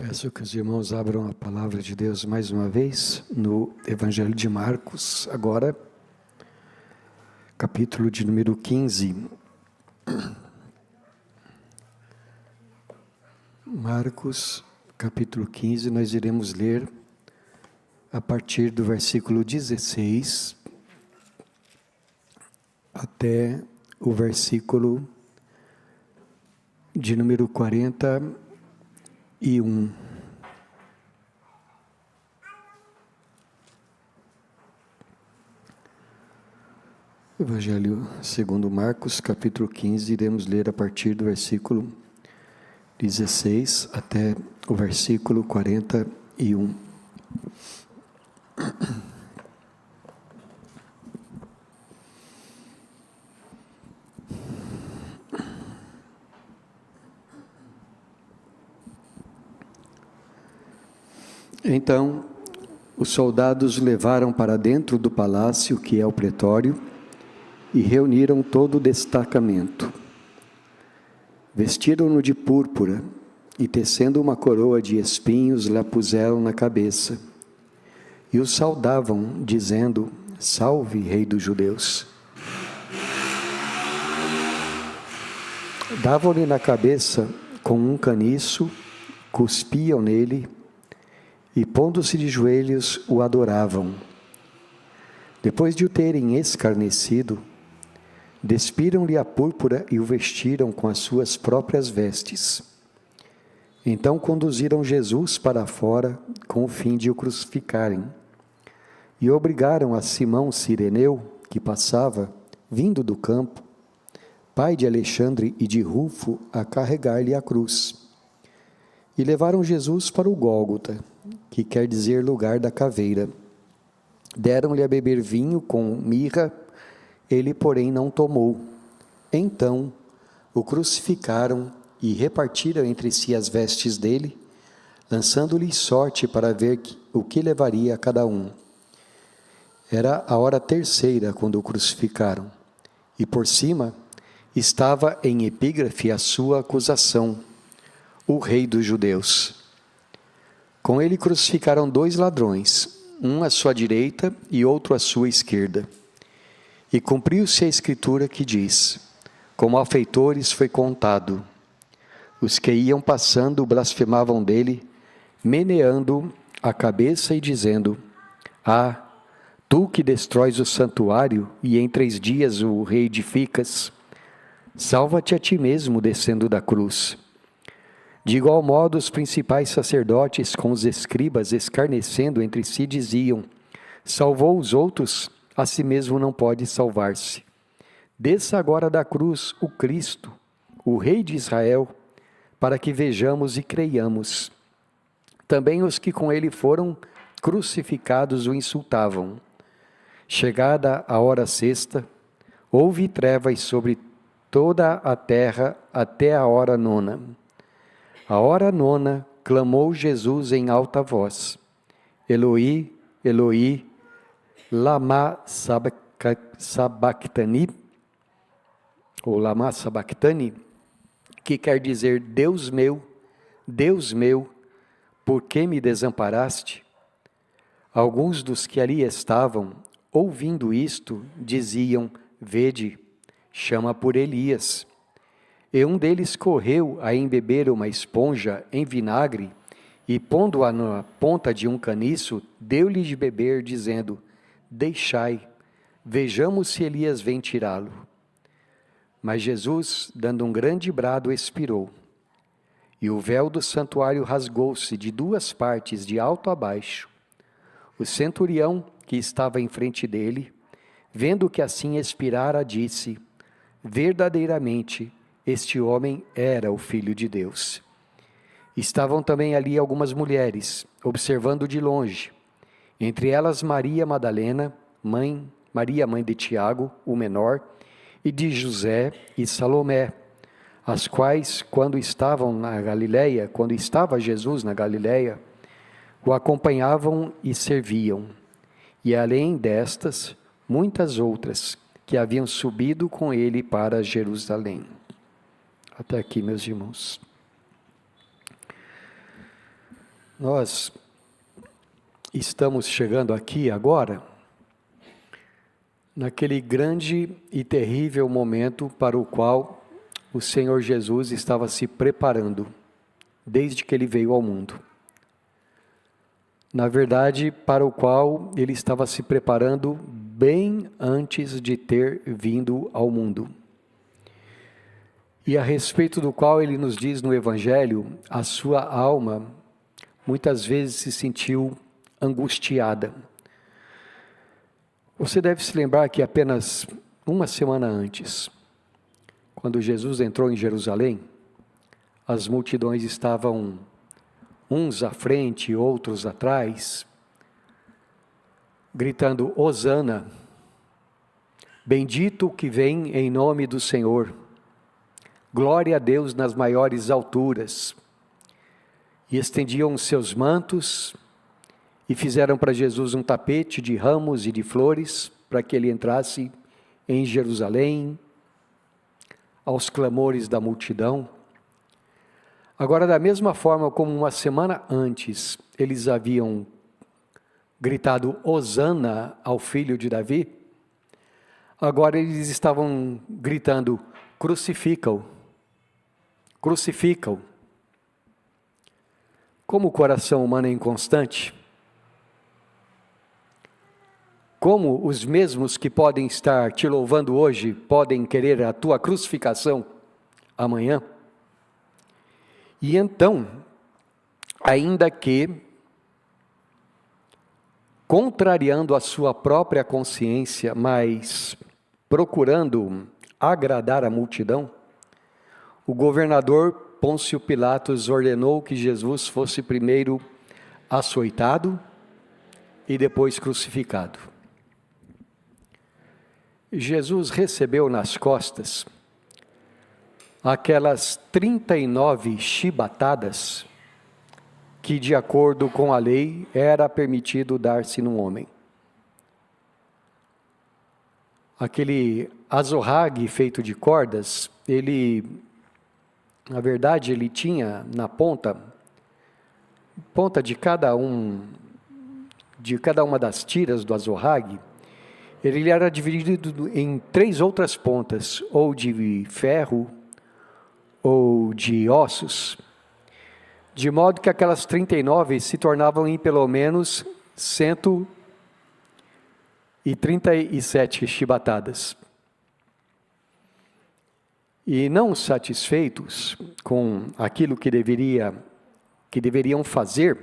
Peço que os irmãos abram a palavra de Deus mais uma vez no Evangelho de Marcos, agora, capítulo de número 15. Marcos, capítulo 15, nós iremos ler a partir do versículo 16 até o versículo de número 41. Evangelho segundo Marcos, capítulo 15, iremos ler a partir do versículo 16 até o versículo 41. Então, os soldados o levaram para dentro do palácio, que é o pretório, e reuniram todo o destacamento. Vestiram-no de púrpura e, tecendo uma coroa de espinhos, lhe puseram na cabeça. E o saudavam, dizendo: Salve, Rei dos Judeus! Davam-lhe na cabeça com um caniço, cuspiam nele e, pondo-se de joelhos, o adoravam. Depois de o terem escarnecido, despiram-lhe a púrpura e o vestiram com as suas próprias vestes. Então conduziram Jesus para fora com o fim de o crucificarem. E obrigaram a Simão Cireneu, que passava, vindo do campo, pai de Alexandre e de Rufo, a carregar-lhe a cruz. E levaram Jesus para o Gólgota, que quer dizer lugar da caveira. Deram-lhe a beber vinho com mirra, ele, porém, não tomou. Então o crucificaram e repartiram entre si as vestes dele, lançando-lhe sorte para ver o que levaria a cada um. Era a hora terceira quando o crucificaram, e por cima estava em epígrafe a sua acusação: o Rei dos Judeus. Com ele crucificaram 2 ladrões, um à sua direita e outro à sua esquerda. E cumpriu-se a escritura que diz: como malfeitores foi contado. Os que iam passando blasfemavam dele, meneando a cabeça e dizendo: Ah, tu que destróis o santuário e em 3 dias o reedificas, salva-te a ti mesmo descendo da cruz. De igual modo, os principais sacerdotes com os escribas, escarnecendo entre si, diziam: salvou os outros, a si mesmo não pode salvar-se. Desça agora da cruz o Cristo, o Rei de Israel, para que vejamos e creiamos. Também os que com ele foram crucificados o insultavam. Chegada a hora sexta, houve trevas sobre toda a terra até a hora 9. A hora 9, clamou Jesus em alta voz: Eloi, Eloi, lama sabachthani, ou lama sabachthani, que quer dizer: Deus meu, por que me desamparaste? Alguns dos que ali estavam, ouvindo isto, diziam: vede, chama por Elias. E um deles correu a embeber uma esponja em vinagre e, pondo-a na ponta de um caniço, deu-lhe de beber, dizendo: deixai, vejamos se Elias vem tirá-lo. Mas Jesus, dando um grande brado, expirou. E o véu do santuário rasgou-se de 2 partes, de alto a baixo. O centurião, que estava em frente dele, vendo que assim expirara, disse: verdadeiramente, este homem era o Filho de Deus. Estavam também ali algumas mulheres, observando de longe. Entre elas Maria Madalena, Maria mãe de Tiago, o menor, e de José e Salomé, as quais, quando estava Jesus na Galileia, o acompanhavam e serviam. E além destas, muitas outras, que haviam subido com ele para Jerusalém. Até aqui, meus irmãos. Nós estamos chegando aqui agora, naquele grande e terrível momento para o qual o Senhor Jesus estava se preparando, desde que Ele veio ao mundo. Na verdade, para o qual Ele estava se preparando bem antes de ter vindo ao mundo. E a respeito do qual Ele nos diz no Evangelho, a sua alma muitas vezes se sentiu angustiada. Você deve se lembrar que apenas uma semana antes, quando Jesus entrou em Jerusalém, as multidões estavam uns à frente, outros atrás, gritando: Hosana, bendito o que vem em nome do Senhor, glória a Deus nas maiores alturas. E estendiam seus mantos e fizeram para Jesus um tapete de ramos e de flores, para que ele entrasse em Jerusalém, aos clamores da multidão. Agora, da mesma forma como uma semana antes, eles haviam gritado Hosana ao filho de Davi, agora eles estavam gritando: crucifica-o, crucifica-o. Como o coração humano é inconstante, como os mesmos que podem estar te louvando hoje, podem querer a tua crucificação amanhã. E então, ainda que, contrariando a sua própria consciência, mas procurando agradar a multidão, o governador Pôncio Pilatos ordenou que Jesus fosse primeiro açoitado e depois crucificado. Jesus recebeu nas costas aquelas 39 chibatadas que, de acordo com a lei, era permitido dar-se num homem. Aquele azorrague feito de cordas, na verdade, ele tinha na ponta de cada uma das tiras do azorrague, ele era dividido em 3 outras pontas, ou de ferro, ou de ossos, de modo que aquelas 39 se tornavam em pelo menos 137 chibatadas. E não satisfeitos com aquilo que deveriam fazer,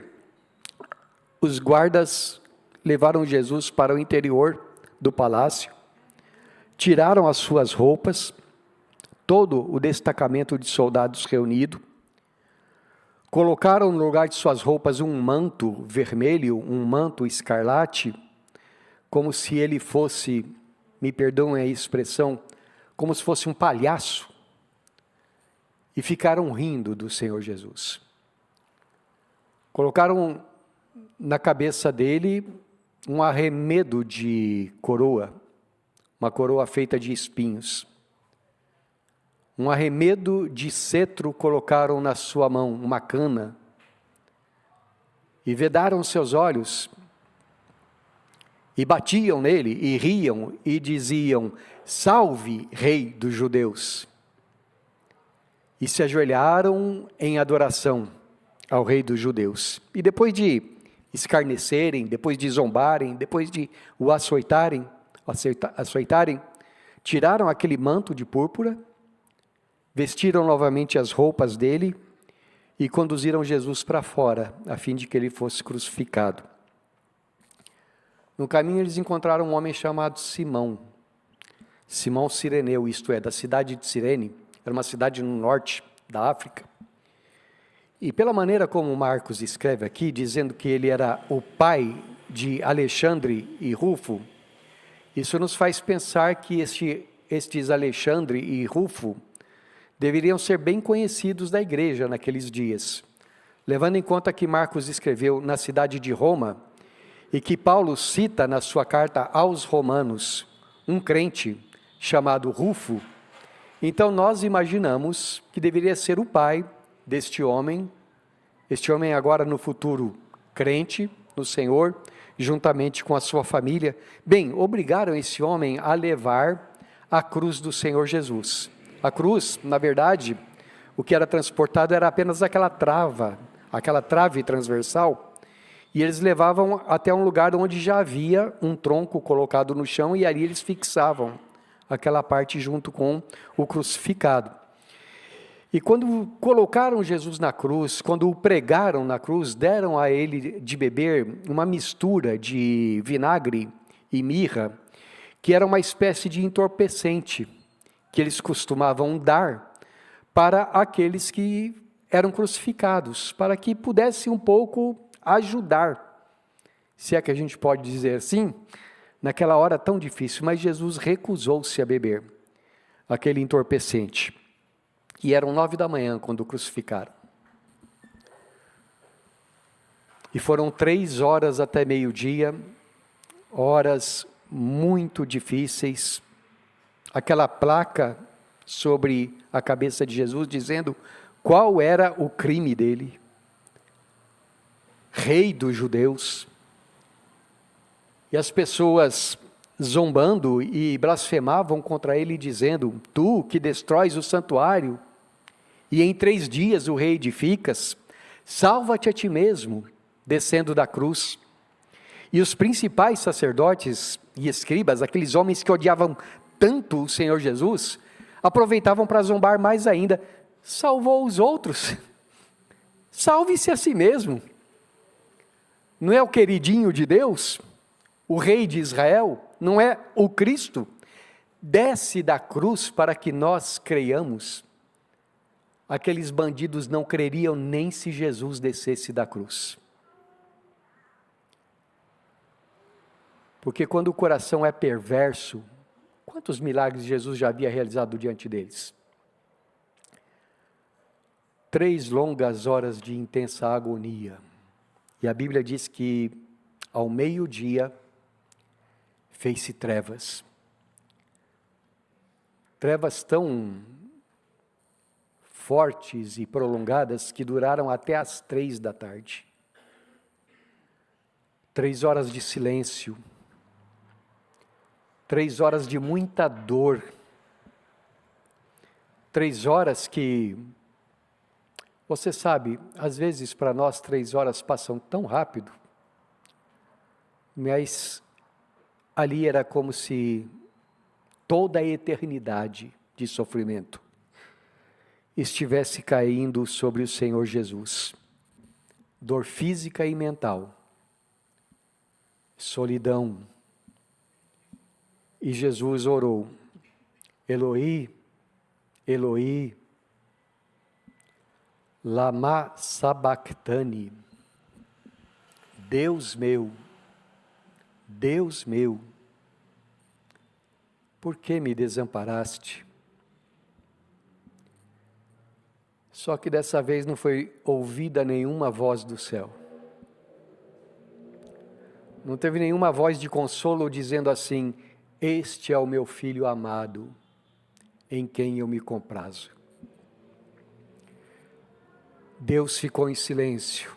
os guardas levaram Jesus para o interior do palácio, tiraram as suas roupas, todo o destacamento de soldados reunido, colocaram no lugar de suas roupas um manto vermelho, um manto escarlate, como se ele fosse, me perdoem a expressão, como se fosse um palhaço, e ficaram rindo do Senhor Jesus. Colocaram na cabeça dele um arremedo de coroa, uma coroa feita de espinhos. Um arremedo de cetro colocaram na sua mão, uma cana, e vedaram seus olhos, e batiam nele, e riam, e diziam: salve, rei dos judeus! E se ajoelharam em adoração ao rei dos judeus. E depois de escarnecerem, depois de zombarem, depois de o açoitarem, tiraram aquele manto de púrpura, vestiram novamente as roupas dele e conduziram Jesus para fora, a fim de que ele fosse crucificado. No caminho eles encontraram um homem chamado Simão Cireneu, isto é, da cidade de Cirene, era uma cidade no norte da África. E pela maneira como Marcos escreve aqui, dizendo que ele era o pai de Alexandre e Rufo, isso nos faz pensar que estes Alexandre e Rufo deveriam ser bem conhecidos da igreja naqueles dias, levando em conta que Marcos escreveu na cidade de Roma e que Paulo cita na sua carta aos Romanos um crente chamado Rufo. Então nós imaginamos que deveria ser o pai deste homem Este homem agora no futuro crente no Senhor, juntamente com a sua família, bem, obrigaram esse homem a levar a cruz do Senhor Jesus. A cruz, na verdade, o que era transportado era apenas aquela trave transversal, e eles levavam até um lugar onde já havia um tronco colocado no chão, e ali eles fixavam aquela parte junto com o crucificado. E quando colocaram Jesus na cruz, quando o pregaram na cruz, deram a ele de beber uma mistura de vinagre e mirra, que era uma espécie de entorpecente, que eles costumavam dar para aqueles que eram crucificados, para que pudesse um pouco ajudar, se é que a gente pode dizer assim, naquela hora tão difícil. Mas Jesus recusou-se a beber aquele entorpecente. E eram 9 da manhã quando o crucificaram. E foram 3 horas até meio-dia, horas muito difíceis. Aquela placa sobre a cabeça de Jesus dizendo qual era o crime dele. Rei dos judeus. E as pessoas zombando e blasfemavam contra ele, dizendo: tu que destróis o santuário, e em 3 dias o reedificas, salva-te a ti mesmo, descendo da cruz. E os principais sacerdotes e escribas, aqueles homens que odiavam tanto o Senhor Jesus, aproveitavam para zombar mais ainda: salvou os outros, salve-se a si mesmo. Não é o queridinho de Deus, o rei de Israel? Não é o Cristo? Desce da cruz para que nós creiamos. Aqueles bandidos não creriam nem se Jesus descesse da cruz. Porque quando o coração é perverso, quantos milagres Jesus já havia realizado diante deles? 3 longas horas de intensa agonia. E a Bíblia diz que ao meio-dia fez-se trevas. Trevas tão fortes e prolongadas que duraram até as 3 da tarde. 3 horas de silêncio. 3 horas de muita dor. 3 horas que, você sabe, às vezes para nós 3 horas passam tão rápido, mas ali era como se toda a eternidade de sofrimento estivesse caindo sobre o Senhor Jesus. Dor física e mental, solidão. E Jesus orou: Eloi, Eloi, lama sabachthani. Deus meu, por que me desamparaste? Só que dessa vez não foi ouvida nenhuma voz do céu. Não teve nenhuma voz de consolo dizendo assim: este é o meu filho amado, em quem eu me comprazo. Deus ficou em silêncio.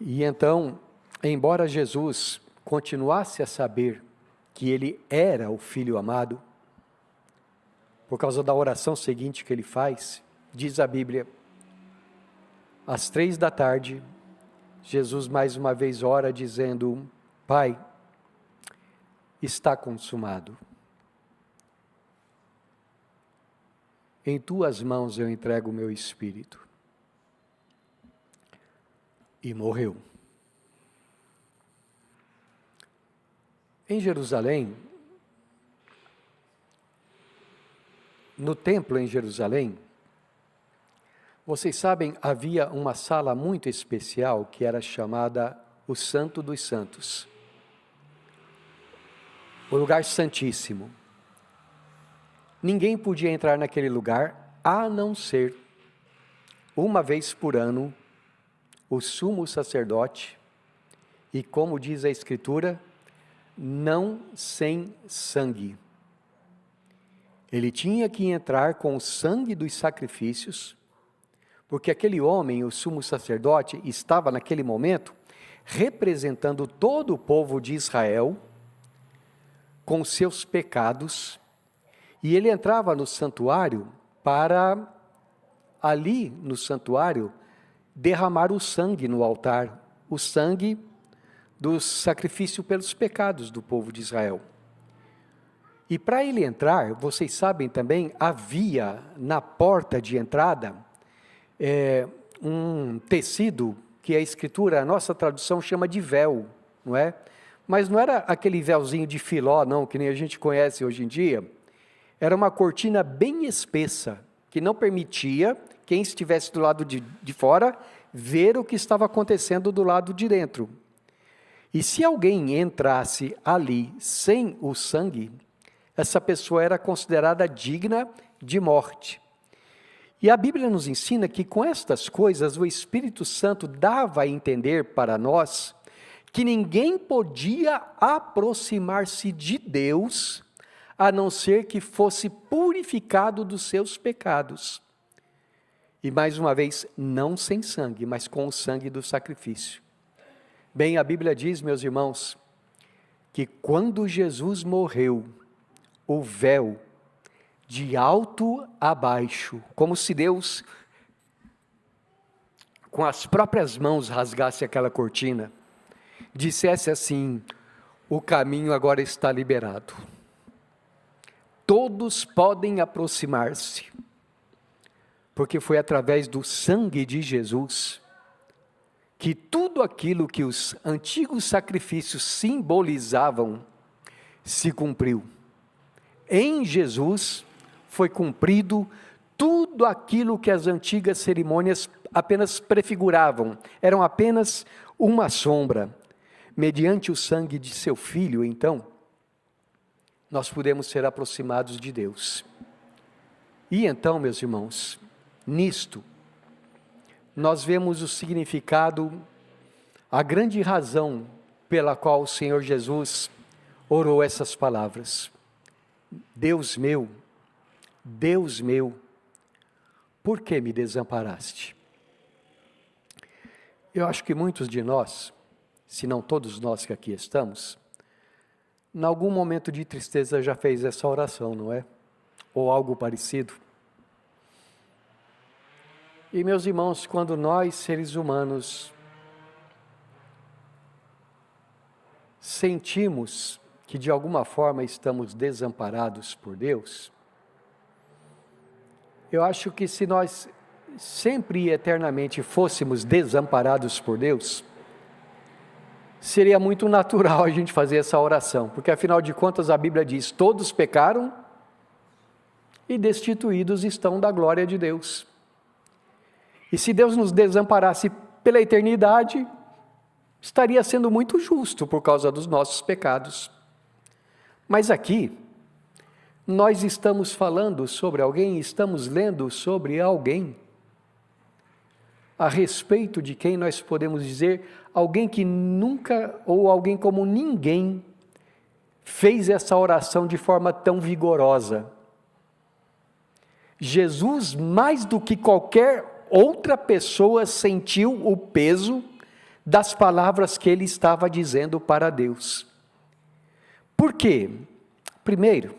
E então, embora Jesus continuasse a saber que ele era o filho amado, por causa da oração seguinte que ele faz, diz a Bíblia, às 3 da tarde, Jesus mais uma vez ora dizendo: Pai, está consumado. Em tuas mãos eu entrego o meu espírito. E morreu. Em Jerusalém, no templo em Jerusalém, vocês sabem, havia uma sala muito especial que era chamada o Santo dos Santos. O lugar santíssimo. Ninguém podia entrar naquele lugar, a não ser, uma vez por ano, o sumo sacerdote, e como diz a Escritura, não sem sangue. Ele tinha que entrar com o sangue dos sacrifícios, porque aquele homem, o sumo sacerdote, estava naquele momento representando todo o povo de Israel com seus pecados, e ele entrava no santuário para, ali no santuário, derramar o sangue no altar, o sangue do sacrifício pelos pecados do povo de Israel. E para ele entrar, vocês sabem também, havia na porta de entrada um tecido que a Escritura, a nossa tradução chama de véu, não é? Mas não era aquele véuzinho de filó, não, que nem a gente conhece hoje em dia. Era uma cortina bem espessa, que não permitia quem estivesse do lado de fora ver o que estava acontecendo do lado de dentro. E se alguém entrasse ali sem o sangue, essa pessoa era considerada digna de morte. E a Bíblia nos ensina que com estas coisas o Espírito Santo dava a entender para nós que ninguém podia aproximar-se de Deus a não ser que fosse purificado dos seus pecados. E mais uma vez, não sem sangue, mas com o sangue do sacrifício. Bem, a Bíblia diz, meus irmãos, que quando Jesus morreu, o véu, de alto a baixo, como se Deus, com as próprias mãos, rasgasse aquela cortina, dissesse assim: o caminho agora está liberado. Todos podem aproximar-se, porque foi através do sangue de Jesus que tudo aquilo que os antigos sacrifícios simbolizavam se cumpriu. Em Jesus foi cumprido tudo aquilo que as antigas cerimônias apenas prefiguravam, eram apenas uma sombra. Mediante o sangue de seu Filho, então, nós podemos ser aproximados de Deus. E então, meus irmãos, nisto, nós vemos o significado, a grande razão pela qual o Senhor Jesus orou essas palavras: Deus meu, por que me desamparaste? Eu acho que muitos de nós, se não todos nós que aqui estamos, em algum momento de tristeza já fez essa oração, não é? Ou algo parecido. E meus irmãos, quando nós, seres humanos, sentimos que de alguma forma estamos desamparados por Deus, eu acho que se nós sempre e eternamente fôssemos desamparados por Deus, seria muito natural a gente fazer essa oração, porque afinal de contas a Bíblia diz: todos pecaram e destituídos estão da glória de Deus. E se Deus nos desamparasse pela eternidade, estaria sendo muito justo por causa dos nossos pecados. Mas aqui, nós estamos falando sobre alguém, estamos lendo sobre alguém, a respeito de quem nós podemos dizer, alguém que nunca, ou alguém como ninguém, fez essa oração de forma tão vigorosa. Jesus, mais do que qualquer outra pessoa, sentiu o peso das palavras que ele estava dizendo para Deus. Por quê? Primeiro,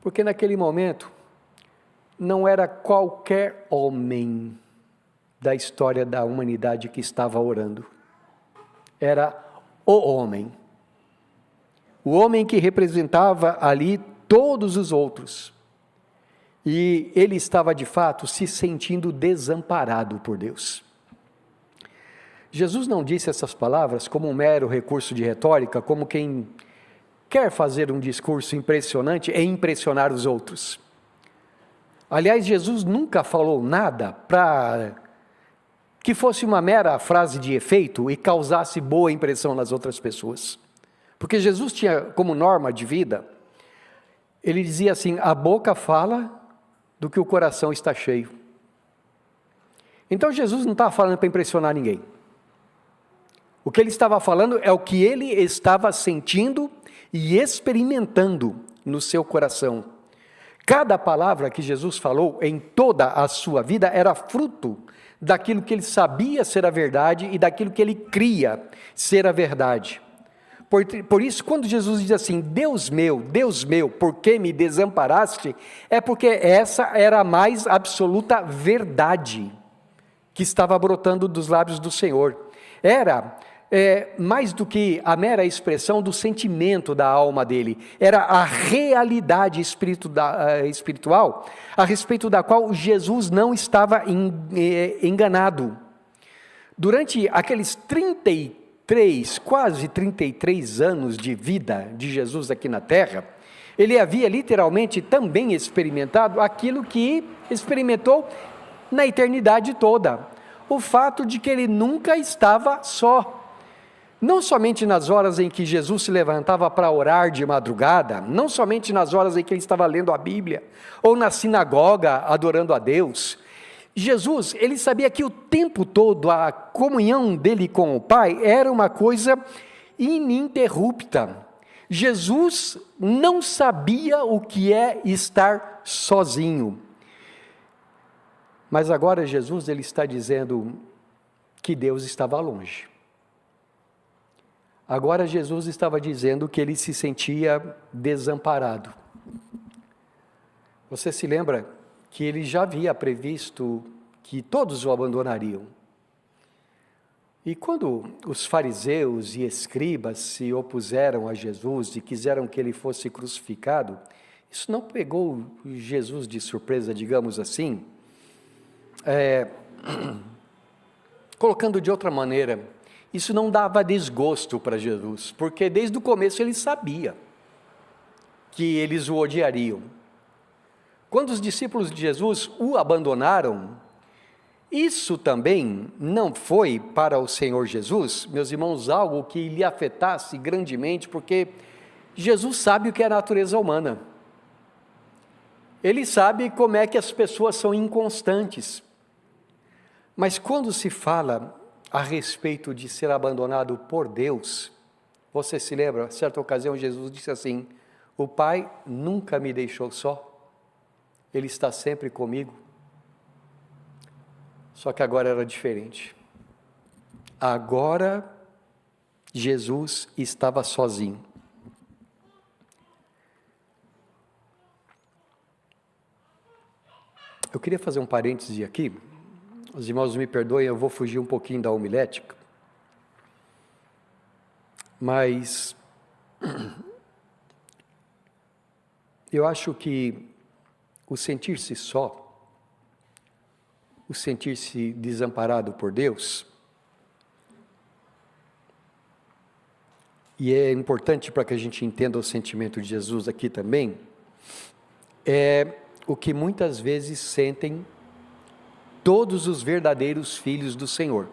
porque naquele momento, não era qualquer homem da história da humanidade que estava orando. Era o homem que representava ali todos os outros. E ele estava de fato se sentindo desamparado por Deus. Jesus não disse essas palavras como um mero recurso de retórica, como quem quer fazer um discurso impressionante e impressionar os outros. Aliás, Jesus nunca falou nada para que fosse uma mera frase de efeito e causasse boa impressão nas outras pessoas. Porque Jesus tinha como norma de vida, ele dizia assim: a boca fala do que o coração está cheio. Então Jesus não estava falando para impressionar ninguém. O que ele estava falando é o que ele estava sentindo e experimentando no seu coração. Cada palavra que Jesus falou em toda a sua vida era fruto daquilo que ele sabia ser a verdade e daquilo que ele cria ser a verdade. Por isso, quando Jesus diz assim, Deus meu, por que me desamparaste? É porque essa era a mais absoluta verdade que estava brotando dos lábios do Senhor. Era mais do que a mera expressão do sentimento da alma dele, era a realidade espiritual a respeito da qual Jesus não estava enganado. Durante aqueles quase 33 anos de vida de Jesus aqui na terra, ele havia literalmente também experimentado aquilo que experimentou na eternidade toda, o fato de que ele nunca estava só. Não somente nas horas em que Jesus se levantava para orar de madrugada, não somente nas horas em que ele estava lendo a Bíblia, ou na sinagoga adorando a Deus. Jesus, ele sabia que o tempo todo a comunhão dele com o Pai era uma coisa ininterrupta. Jesus não sabia o que é estar sozinho. Mas agora Jesus, ele está dizendo que Deus estava longe. Agora Jesus estava dizendo que ele se sentia desamparado. Você se lembra que ele já havia previsto que todos o abandonariam. E quando os fariseus e escribas se opuseram a Jesus e quiseram que ele fosse crucificado, isso não pegou Jesus de surpresa, digamos assim. Colocando de outra maneira, isso não dava desgosto para Jesus, porque desde o começo ele sabia que eles o odiariam. Quando os discípulos de Jesus o abandonaram, isso também não foi para o Senhor Jesus, meus irmãos, algo que lhe afetasse grandemente, porque Jesus sabe o que é a natureza humana. Ele sabe como é que as pessoas são inconstantes. Mas quando se fala a respeito de ser abandonado por Deus, você se lembra, certa ocasião Jesus disse assim, o Pai nunca me deixou só, Ele está sempre comigo. Só que agora era diferente. Agora Jesus estava sozinho. Eu queria fazer um parêntese aqui. Os irmãos me perdoem, eu vou fugir um pouquinho da homilética. Mas eu acho que o sentir-se só, o sentir-se desamparado por Deus, e é importante para que a gente entenda o sentimento de Jesus aqui também, é o que muitas vezes sentem todos os verdadeiros filhos do Senhor.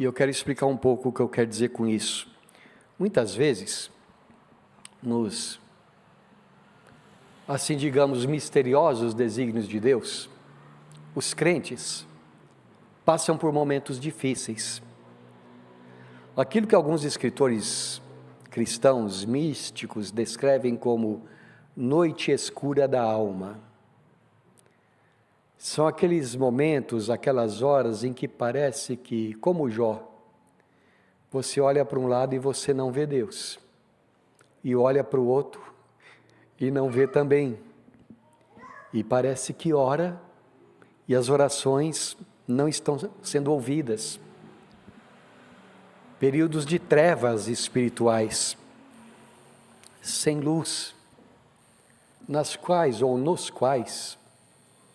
E eu quero explicar um pouco o que eu quero dizer com isso. Muitas vezes, nos, assim digamos, misteriosos desígnios de Deus, os crentes passam por momentos difíceis. Aquilo que alguns escritores cristãos místicos descrevem como noite escura da alma. São aqueles momentos, aquelas horas em que parece que, como Jó, você olha para um lado e você não vê Deus, e olha para o outro e não vê também, e parece que ora e as orações não estão sendo ouvidas. Períodos de trevas espirituais, sem luz, nas quais ou nos quais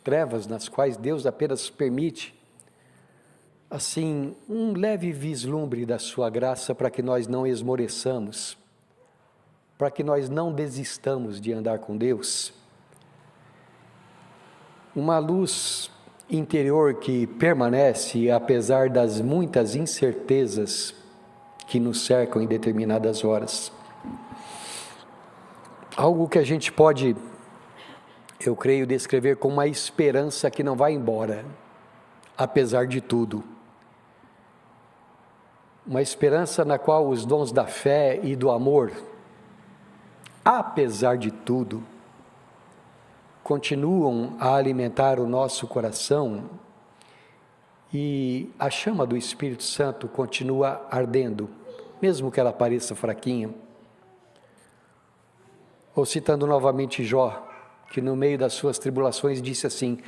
trevas nas quais Deus apenas permite, assim, um leve vislumbre da sua graça para que nós não esmoreçamos, para que nós não desistamos de andar com Deus. Uma luz interior que permanece apesar das muitas incertezas que nos cercam em determinadas horas. Algo que a gente pode, eu creio, descrever como uma esperança que não vai embora, apesar de tudo. Uma esperança na qual os dons da fé e do amor, apesar de tudo, continuam a alimentar o nosso coração e a chama do Espírito Santo continua ardendo, mesmo que ela pareça fraquinha. Ou citando novamente Jó, que no meio das suas tribulações disse assim: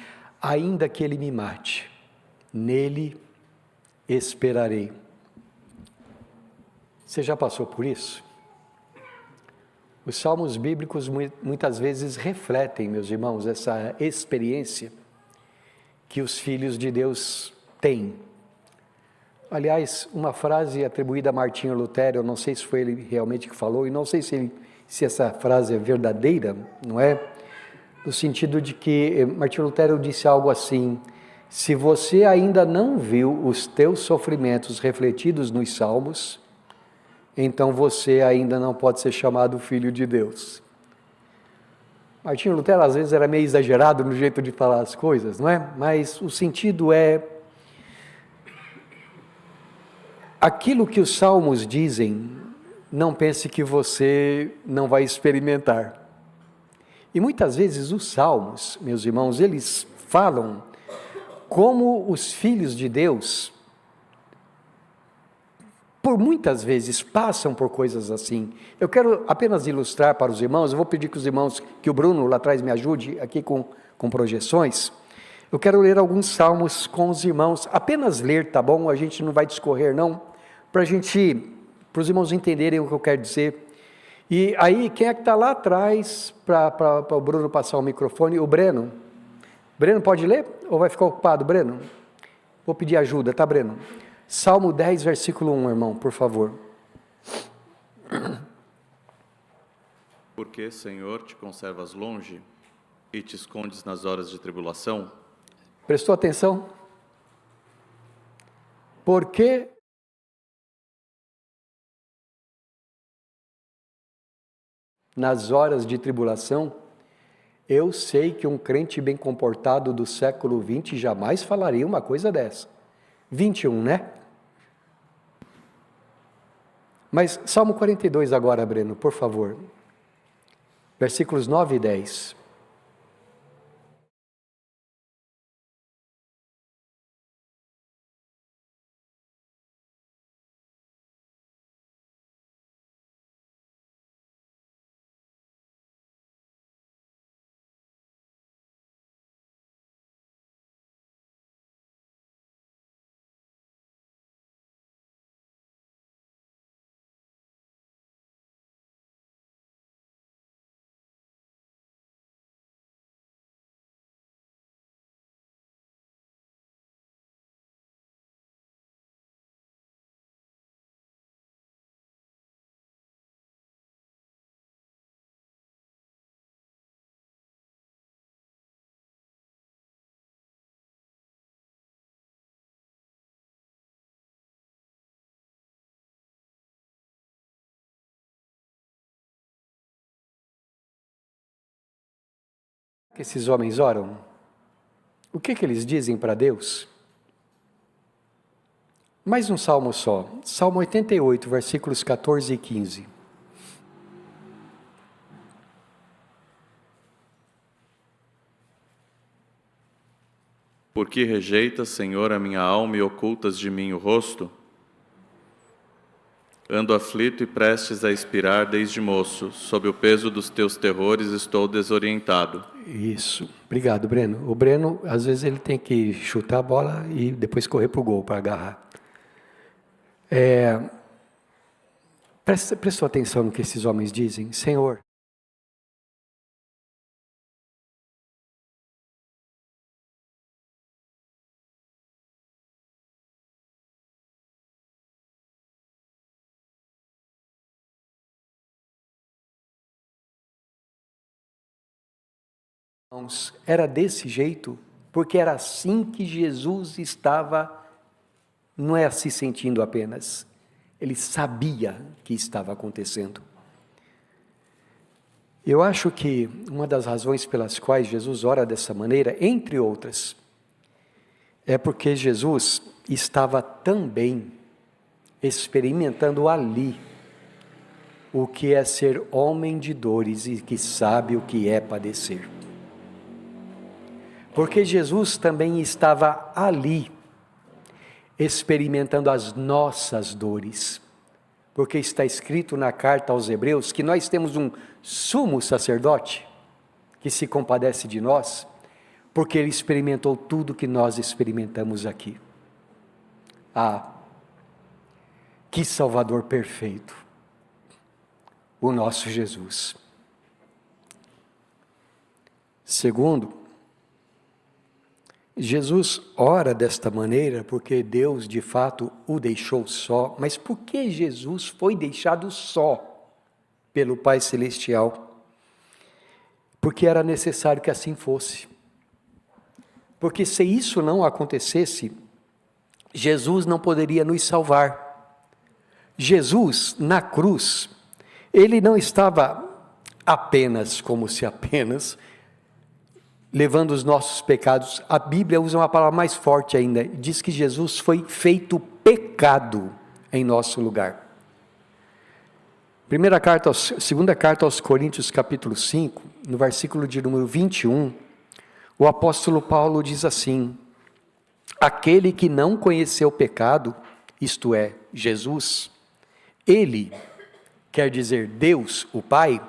ainda que ele me mate, nele esperarei. Você já passou por isso? Os salmos bíblicos muitas vezes refletem, meus irmãos, essa experiência que os filhos de Deus têm. Aliás, uma frase atribuída a Martinho Lutero, eu não sei se foi ele realmente que falou, e não sei se essa frase é verdadeira, não é? No sentido de que Martinho Lutero disse algo assim: se você ainda não viu os teus sofrimentos refletidos nos salmos, então você ainda não pode ser chamado filho de Deus. Martinho Lutero às vezes era meio exagerado no jeito de falar as coisas, não é? Mas o sentido é: aquilo que os salmos dizem, não pense que você não vai experimentar. E muitas vezes os salmos, meus irmãos, eles falam como os filhos de Deus, por muitas vezes, passam por coisas assim. Eu quero apenas ilustrar para os irmãos, eu vou pedir que os irmãos, que o Bruno lá atrás me ajude aqui com projeções. Eu quero ler alguns salmos com os irmãos, apenas ler, tá bom? A gente não vai discorrer não, para os irmãos entenderem o que eu quero dizer. E aí, quem é que está lá atrás para o Bruno passar o microfone? O Breno. Breno, pode ler? Ou vai ficar ocupado, Breno? Vou pedir ajuda, tá, Breno? Salmo 10, versículo 1, irmão, por favor. Porque, Senhor, te conservas longe e te escondes nas horas de tribulação? Prestou atenção? Porque nas horas de tribulação, eu sei que um crente bem comportado do século 20 jamais falaria uma coisa dessa. 21, né? Mas Salmo 42 agora, Breno, por favor. Versículos 9 e 10. Que esses homens oram? O que eles dizem para Deus? Mais um salmo só, Salmo 88, versículos 14 e 15. Por que rejeitas, Senhor, a minha alma e ocultas de mim o rosto? Ando aflito e prestes a expirar desde moço, sob o peso dos teus terrores estou desorientado. Isso, obrigado, Breno. O Breno, às vezes ele tem que chutar a bola e depois correr para o gol, para agarrar. Prestou atenção no que esses homens dizem? Senhor, era desse jeito, porque era assim que Jesus estava, não é se sentindo apenas, ele sabia que estava acontecendo. Eu acho que uma das razões pelas quais Jesus ora dessa maneira, entre outras, é porque Jesus estava também experimentando ali o que é ser homem de dores e que sabe o que é padecer. Porque Jesus também estava ali, experimentando as nossas dores. Porque está escrito na carta aos Hebreus que nós temos um sumo sacerdote que se compadece de nós, porque ele experimentou tudo que nós experimentamos aqui. Ah, que Salvador perfeito, o nosso Jesus. Segundo, Jesus ora desta maneira porque Deus de fato o deixou só. Mas por que Jesus foi deixado só pelo Pai Celestial? Porque era necessário que assim fosse. Porque se isso não acontecesse, Jesus não poderia nos salvar. Jesus, na cruz, ele não estava apenas levando os nossos pecados. A Bíblia usa uma palavra mais forte ainda, diz que Jesus foi feito pecado em nosso lugar. Segunda carta aos Coríntios, capítulo 5, no versículo de número 21, o apóstolo Paulo diz assim: aquele que não conheceu o pecado, isto é, Jesus, ele, quer dizer Deus, o Pai,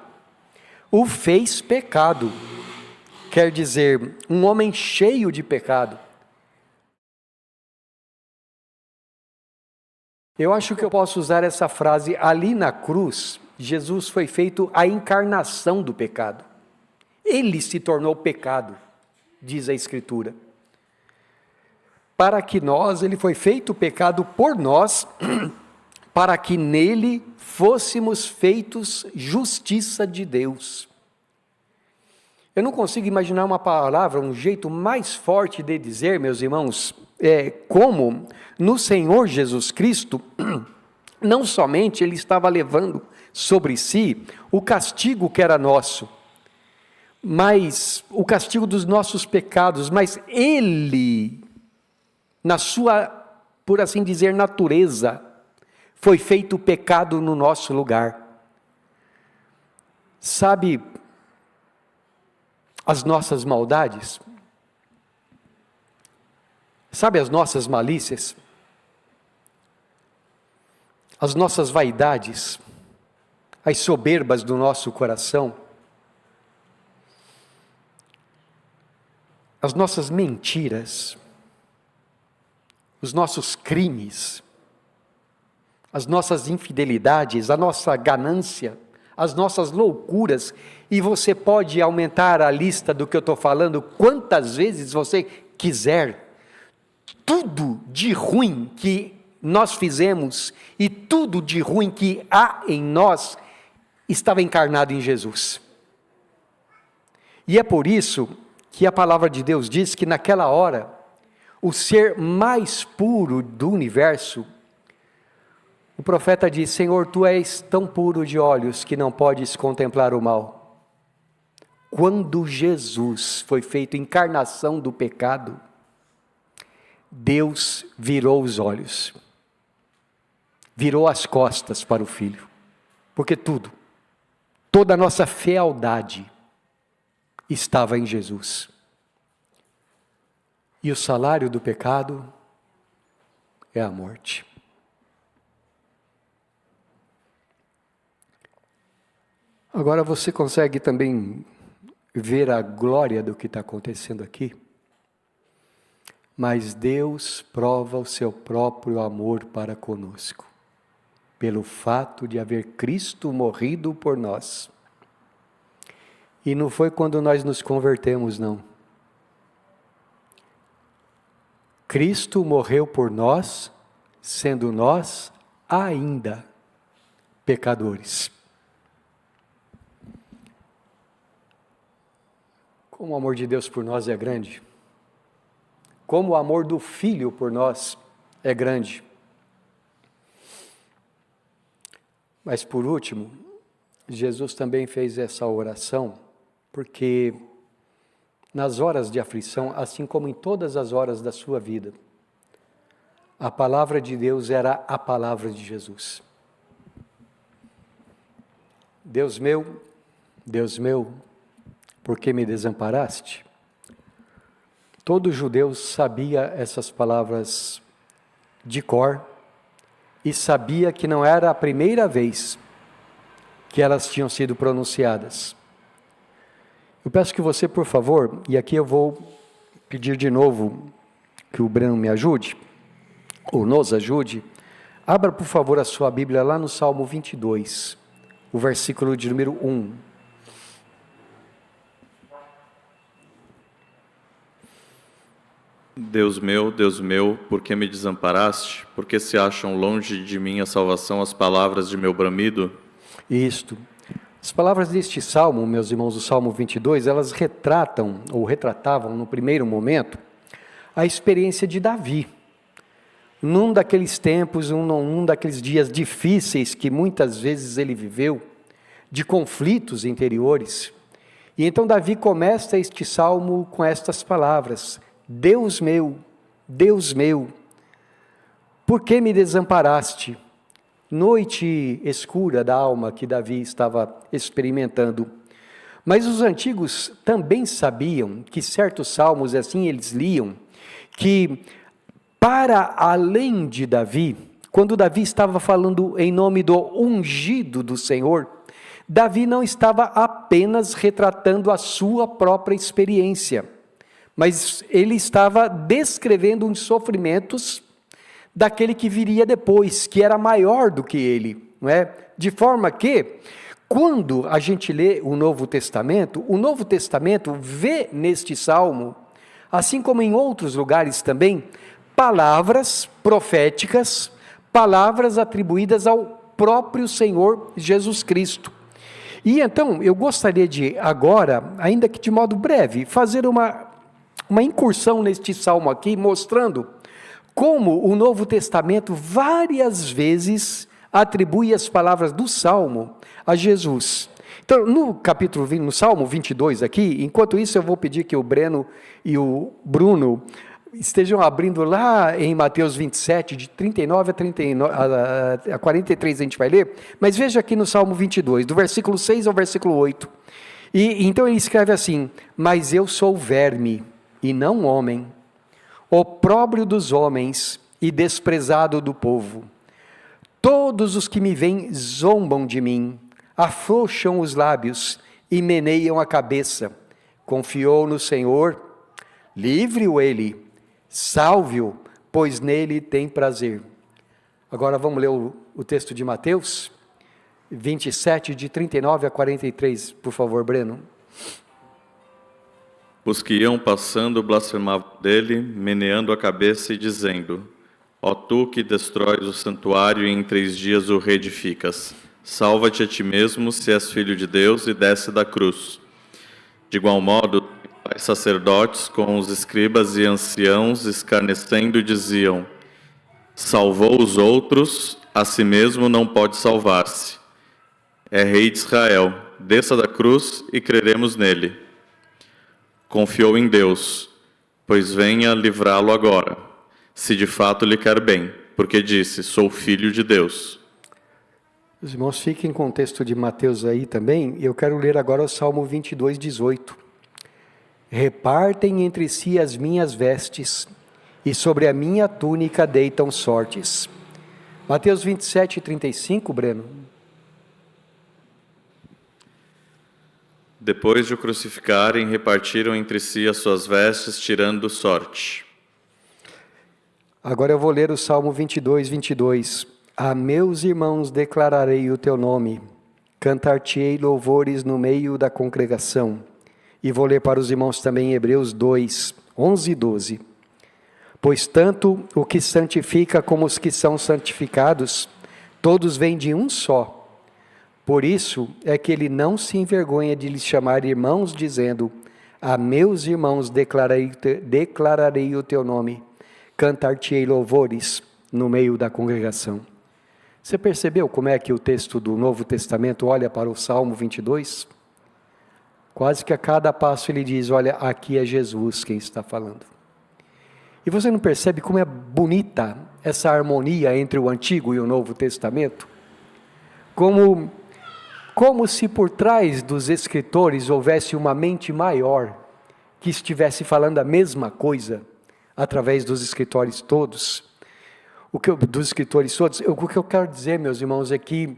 o fez pecado. Quer dizer, um homem cheio de pecado. Eu acho que eu posso usar essa frase: ali na cruz, Jesus foi feito a encarnação do pecado. Ele se tornou pecado, diz a Escritura. Para que ele foi feito pecado por nós, para que nele fôssemos feitos justiça de Deus. Eu não consigo imaginar uma palavra, um jeito mais forte de dizer, meus irmãos, como no Senhor Jesus Cristo, não somente Ele estava levando sobre si o castigo que era nosso, mas o castigo dos nossos pecados, mas Ele, na sua, por assim dizer, natureza, foi feito pecado no nosso lugar. Sabe, as nossas maldades, sabe as nossas malícias, as nossas vaidades, as soberbas do nosso coração, as nossas mentiras, os nossos crimes, as nossas infidelidades, a nossa ganância, as nossas loucuras, e você pode aumentar a lista do que eu estou falando quantas vezes você quiser. Tudo de ruim que nós fizemos e tudo de ruim que há em nós estava encarnado em Jesus. E é por isso que a palavra de Deus diz que naquela hora, o ser mais puro do universo, o profeta diz: Senhor, tu és tão puro de olhos que não podes contemplar o mal. Quando Jesus foi feito encarnação do pecado, Deus virou os olhos, virou as costas para o Filho, porque toda a nossa fealdade estava em Jesus. E o salário do pecado é a morte. Agora você consegue também ver a glória do que está acontecendo aqui? Mas Deus prova o seu próprio amor para conosco, pelo fato de haver Cristo morrido por nós. E não foi quando nós nos convertemos, não. Cristo morreu por nós, sendo nós ainda pecadores. Como o amor de Deus por nós é grande, como o amor do Filho por nós é grande. Mas por último, Jesus também fez essa oração, porque nas horas de aflição, assim como em todas as horas da sua vida, a palavra de Deus era a palavra de Jesus. Deus meu, por que me desamparaste? Todo judeu sabia essas palavras de cor e sabia que não era a primeira vez que elas tinham sido pronunciadas. Eu peço que você, por favor, e aqui eu vou pedir de novo que o Breno me ajude, ou nos ajude, abra, por favor, a sua Bíblia lá no Salmo 22, o versículo de número 1. Deus meu, por que me desamparaste? Por que se acham longe de mim a salvação, as palavras de meu bramido? Isto. As palavras deste salmo, meus irmãos, o Salmo 22, elas retratam, ou retratavam no primeiro momento, a experiência de Davi. Num daqueles tempos, num daqueles dias difíceis que muitas vezes ele viveu, de conflitos interiores. E então Davi começa este salmo com estas palavras: Deus meu, por que me desamparaste? Noite escura da alma que Davi estava experimentando. Mas os antigos também sabiam que certos salmos, assim eles liam, que para além de Davi, quando Davi estava falando em nome do ungido do Senhor, Davi não estava apenas retratando a sua própria experiência, mas ele estava descrevendo os sofrimentos daquele que viria depois, que era maior do que ele, não é? De forma que, quando a gente lê o Novo Testamento vê neste salmo, assim como em outros lugares também, palavras proféticas, palavras atribuídas ao próprio Senhor Jesus Cristo. E então, eu gostaria de agora, ainda que de modo breve, fazer uma incursão neste salmo aqui, mostrando como o Novo Testamento várias vezes atribui as palavras do Salmo a Jesus. Então, no Salmo 22 aqui, enquanto isso eu vou pedir que o Breno e o Bruno estejam abrindo lá em Mateus 27, de 39 a 43 a gente vai ler, mas veja aqui no Salmo 22, do versículo 6 ao versículo 8. E então ele escreve assim: mas eu sou verme e não homem, opróbrio dos homens e desprezado do povo. Todos os que me veem zombam de mim, afrouxam os lábios e meneiam a cabeça. Confiou no Senhor, livre-o ele, salve-o, pois nele tem prazer. Agora vamos ler o texto de Mateus 27, de 39 a 43, por favor, Breno. Os que iam passando blasfemavam dele, meneando a cabeça e dizendo: ó tu que destróis o santuário e em 3 dias o reedificas, salva-te a ti mesmo, se és filho de Deus, e desce da cruz. De igual modo, os sacerdotes com os escribas e anciãos, escarnecendo, diziam: salvou os outros, a si mesmo não pode salvar-se. É rei de Israel, desça da cruz e creremos nele. Confiou em Deus, pois venha livrá-lo agora, se de fato lhe quer bem, porque disse: sou filho de Deus. Os irmãos fiquem com o texto de Mateus aí também. Eu quero ler agora o Salmo 22, 18. Repartem entre si as minhas vestes, e sobre a minha túnica deitam sortes. Mateus 27, 35, Breno. Depois de o crucificarem, repartiram entre si as suas vestes, tirando sorte. Agora eu vou ler o Salmo 22, 22. A meus irmãos declararei o teu nome, cantar-te-ei louvores no meio da congregação. E vou ler para os irmãos também Hebreus 2, 11 e 12. Pois tanto o que santifica como os que são santificados, todos vêm de um só. Por isso é que ele não se envergonha de lhes chamar irmãos, dizendo: a meus irmãos declararei o teu nome, cantar-te-ei louvores no meio da congregação. Você percebeu como é que o texto do Novo Testamento olha para o Salmo 22? Quase que a cada passo ele diz: olha, aqui é Jesus quem está falando. E você não percebe como é bonita essa harmonia entre o Antigo e o Novo Testamento? Como se por trás dos escritores houvesse uma mente maior, que estivesse falando a mesma coisa através dos escritores todos. O que eu quero dizer, meus irmãos, é que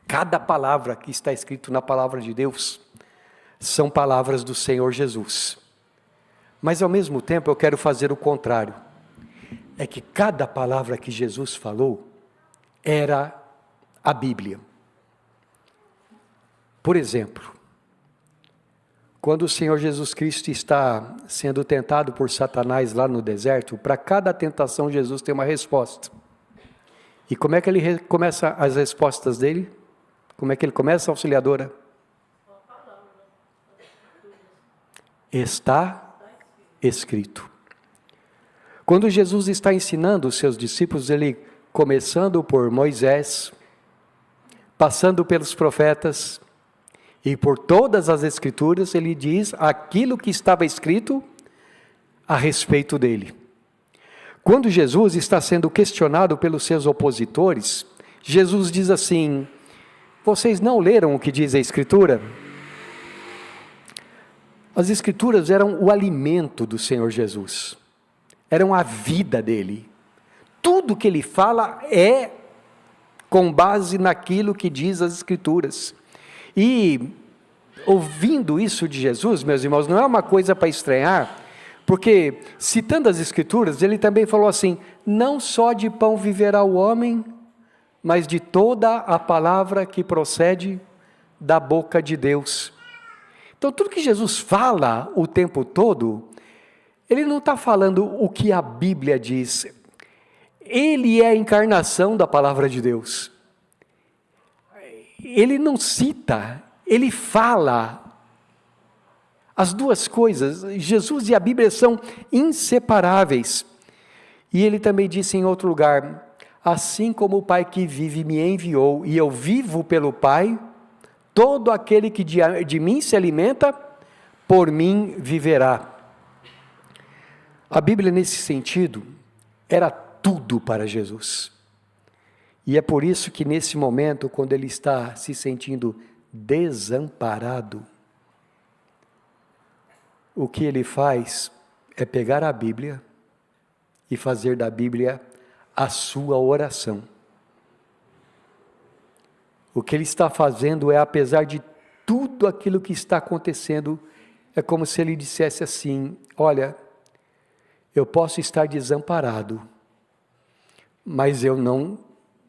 cada palavra que está escrito na palavra de Deus são palavras do Senhor Jesus. Mas ao mesmo tempo eu quero fazer o contrário. É que cada palavra que Jesus falou era a Bíblia. Por exemplo, quando o Senhor Jesus Cristo está sendo tentado por Satanás lá no deserto, para cada tentação Jesus tem uma resposta. E como é que ele começa as respostas dele? Como é que ele começa, auxiliadora? Está escrito. Quando Jesus está ensinando os seus discípulos, ele começando por Moisés, passando pelos profetas, e por todas as escrituras, ele diz aquilo que estava escrito a respeito dele. Quando Jesus está sendo questionado pelos seus opositores, Jesus diz assim: vocês não leram o que diz a Escritura? As Escrituras eram o alimento do Senhor Jesus, eram a vida dele. Tudo que ele fala é com base naquilo que diz as Escrituras. E ouvindo isso de Jesus, meus irmãos, não é uma coisa para estranhar, porque citando as Escrituras, ele também falou assim: não só de pão viverá o homem, mas de toda a palavra que procede da boca de Deus. Então tudo que Jesus fala o tempo todo, ele não está falando o que a Bíblia diz, ele é a encarnação da palavra de Deus. Ele não cita, ele fala. As duas coisas, Jesus e a Bíblia são inseparáveis. E ele também disse em outro lugar: assim como o Pai que vive me enviou, e eu vivo pelo Pai, todo aquele que de mim se alimenta, por mim viverá. A Bíblia, nesse sentido, era tudo para Jesus. E é por isso que nesse momento, quando ele está se sentindo desamparado, o que ele faz é pegar a Bíblia e fazer da Bíblia a sua oração. O que ele está fazendo é, apesar de tudo aquilo que está acontecendo, é como se ele dissesse assim: olha, eu posso estar desamparado, mas eu não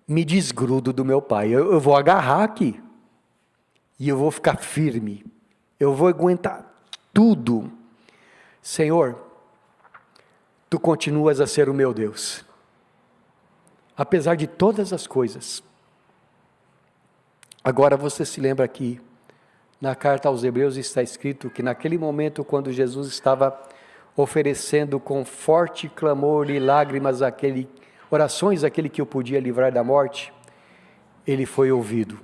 me desgrudo do meu Pai. Eu vou agarrar aqui, e eu vou ficar firme, eu vou aguentar tudo. Senhor, Tu continuas a ser o meu Deus, apesar de todas as coisas. Agora você se lembra que na carta aos Hebreus está escrito que naquele momento, quando Jesus estava oferecendo com forte clamor e lágrimas orações àquele que o podia livrar da morte, ele foi ouvido.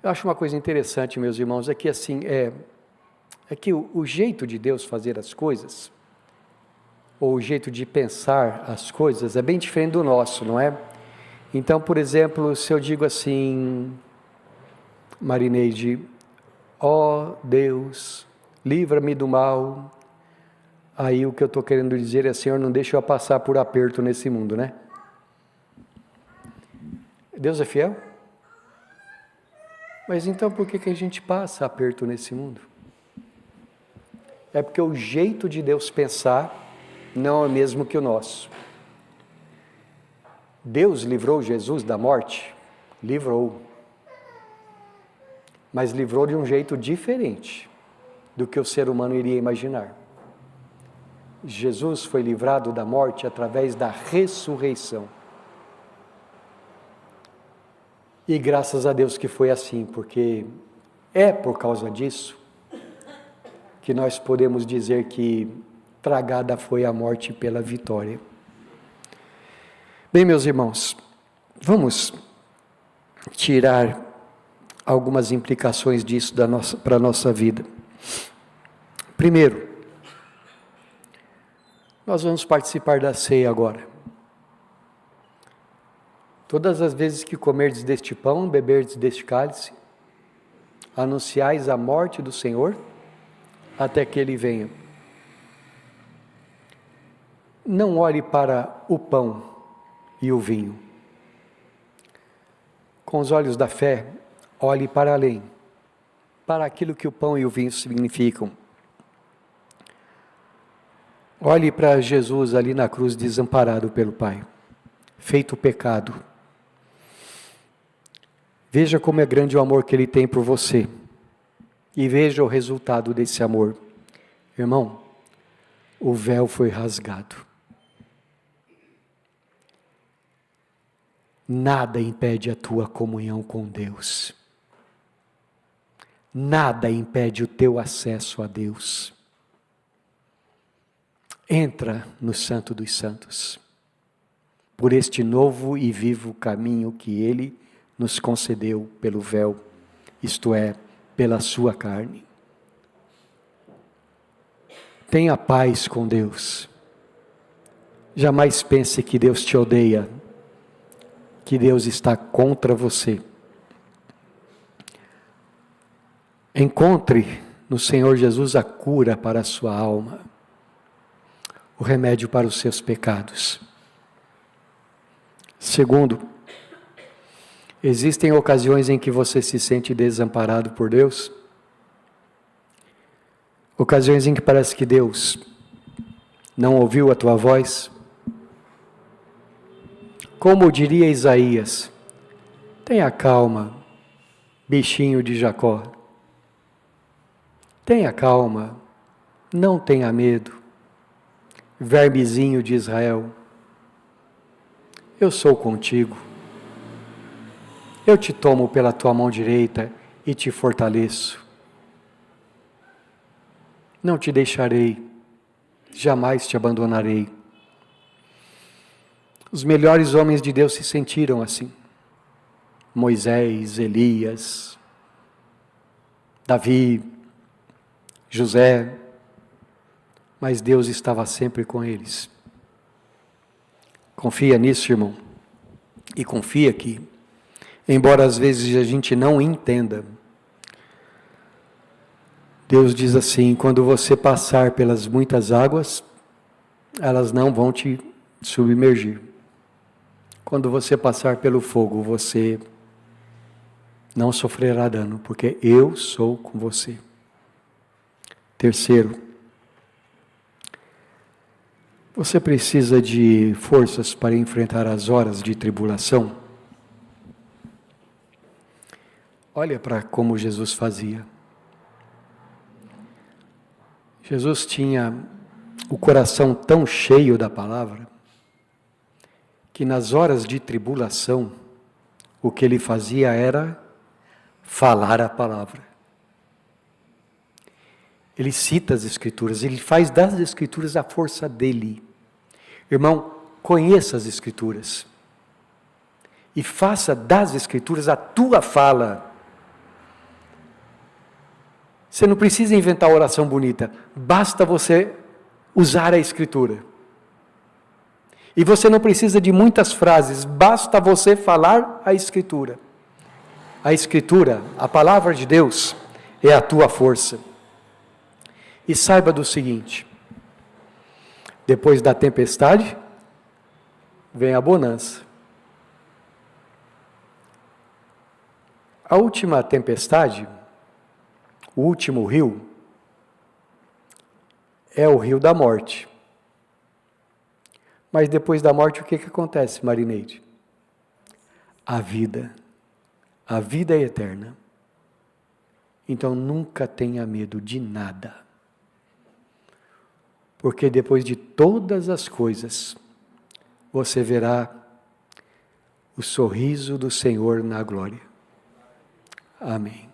Eu acho uma coisa interessante, meus irmãos, é que assim, é que o jeito de Deus fazer as coisas, ou o jeito de pensar as coisas, é bem diferente do nosso, não é? Então, por exemplo, se eu digo assim: Marineide, ó Deus, livra-me do mal, aí o que eu estou querendo dizer é: Senhor, não deixa eu passar por aperto nesse mundo, né? Deus é fiel? Mas então por que a gente passa aperto nesse mundo? É porque o jeito de Deus pensar não é o mesmo que o nosso. Deus livrou Jesus da morte? Livrou. Mas livrou de um jeito diferente do que o ser humano iria imaginar. Jesus foi livrado da morte através da ressurreição. E graças a Deus que foi assim, porque é por causa disso que nós podemos dizer que tragada foi a morte pela vitória. Bem, meus irmãos, vamos tirar algumas implicações disso para a nossa vida. Primeiro, nós vamos participar da ceia agora. Todas as vezes que comerdes deste pão, beberdes deste cálice, anunciais a morte do Senhor até que ele venha. Não olhe para o pão e o vinho. Com os olhos da fé, olhe para além, para aquilo que o pão e o vinho significam. Olhe para Jesus ali na cruz, desamparado pelo Pai, feito pecado. Veja como é grande o amor que Ele tem por você. E veja o resultado desse amor. Irmão, o véu foi rasgado. Nada impede a tua comunhão com Deus. Nada impede o teu acesso a Deus. Entra no Santo dos Santos, por este novo e vivo caminho que Ele nos concedeu pelo véu, isto é, pela sua carne. Tenha paz com Deus. Jamais pense que Deus te odeia, que Deus está contra você. Encontre no Senhor Jesus a cura para a sua alma, o remédio para os seus pecados. Segundo, existem ocasiões em que você se sente desamparado por Deus? Ocasiões em que parece que Deus não ouviu a tua voz? Como diria Isaías, tenha calma, bichinho de Jacó. Tenha calma, não tenha medo, vermezinho de Israel. Eu sou contigo. Eu te tomo pela tua mão direita e te fortaleço. Não te deixarei, jamais te abandonarei. Os melhores homens de Deus se sentiram assim. Moisés, Elias, Davi, José, mas Deus estava sempre com eles. Confia nisso, irmão, e confia que, embora às vezes a gente não entenda, Deus diz assim: quando você passar pelas muitas águas, elas não vão te submergir. Quando você passar pelo fogo, você não sofrerá dano, porque eu sou com você. Terceiro, você precisa de forças para enfrentar as horas de tribulação? Olha para como Jesus fazia. Jesus tinha o coração tão cheio da palavra, que nas horas de tribulação, o que ele fazia era falar a palavra. Ele cita as Escrituras, ele faz das Escrituras a força dele. Irmão, conheça as Escrituras e faça das Escrituras a tua fala. Você não precisa inventar oração bonita, basta você usar a Escritura. E você não precisa de muitas frases, basta você falar a Escritura. A Escritura, a palavra de Deus, é a tua força. E saiba do seguinte: depois da tempestade, vem a bonança. A última tempestade, o último rio, é o rio da morte. Mas depois da morte, o que acontece, Marineide? A vida é eterna. Então nunca tenha medo de nada. Porque depois de todas as coisas, você verá o sorriso do Senhor na glória. Amém.